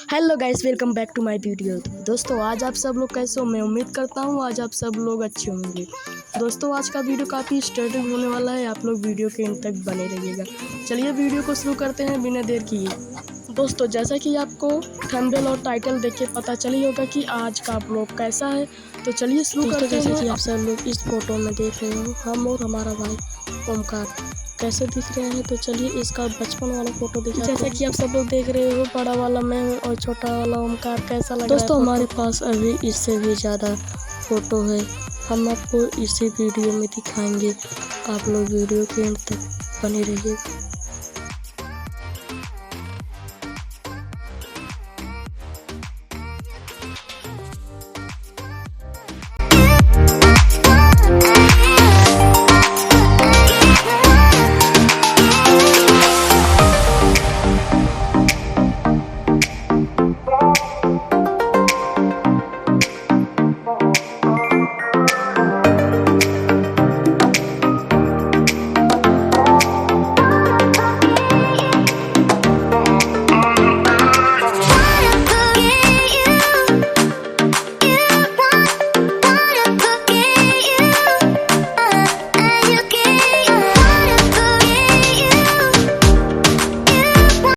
Hello guys, welcome back to my video. दोस्तों, आज आप सब लोग कैसे हो? मैं उम्मीद करता हूँ आज आप सब लोग अच्छे होंगे। दोस्तों, आज का वीडियो काफ़ी इंटरेस्टिंग होने वाला है। आप लोग वीडियो के अंत तक बने रहिएगा। चलिए वीडियो को शुरू करते हैं बिना देर किए। दोस्तों, जैसा कि आपको थंबनेल और टाइटल देख के पता चली होगा कि आज का ब्लॉग कैसा है, तो चलिए शुरू करते हैं। जैसे कि आप सब लोग इस फोटो में देख रहे हो, हम और हमारा भाई ओमकार कैसे दिख रहे हैं, तो चलिए इसका बचपन वाला फोटो दिखाते हैं। जैसा कि आप सब लोग देख रहे हो, बड़ा वाला मैं हूँ और छोटा वाला ओमकार कैसा लग रहा है। दोस्तों, हमारे पास अभी इससे भी ज़्यादा फोटो है, हम आपको इसी वीडियो में दिखाएंगे। आप लोग वीडियो के अंत तक बने रहिए।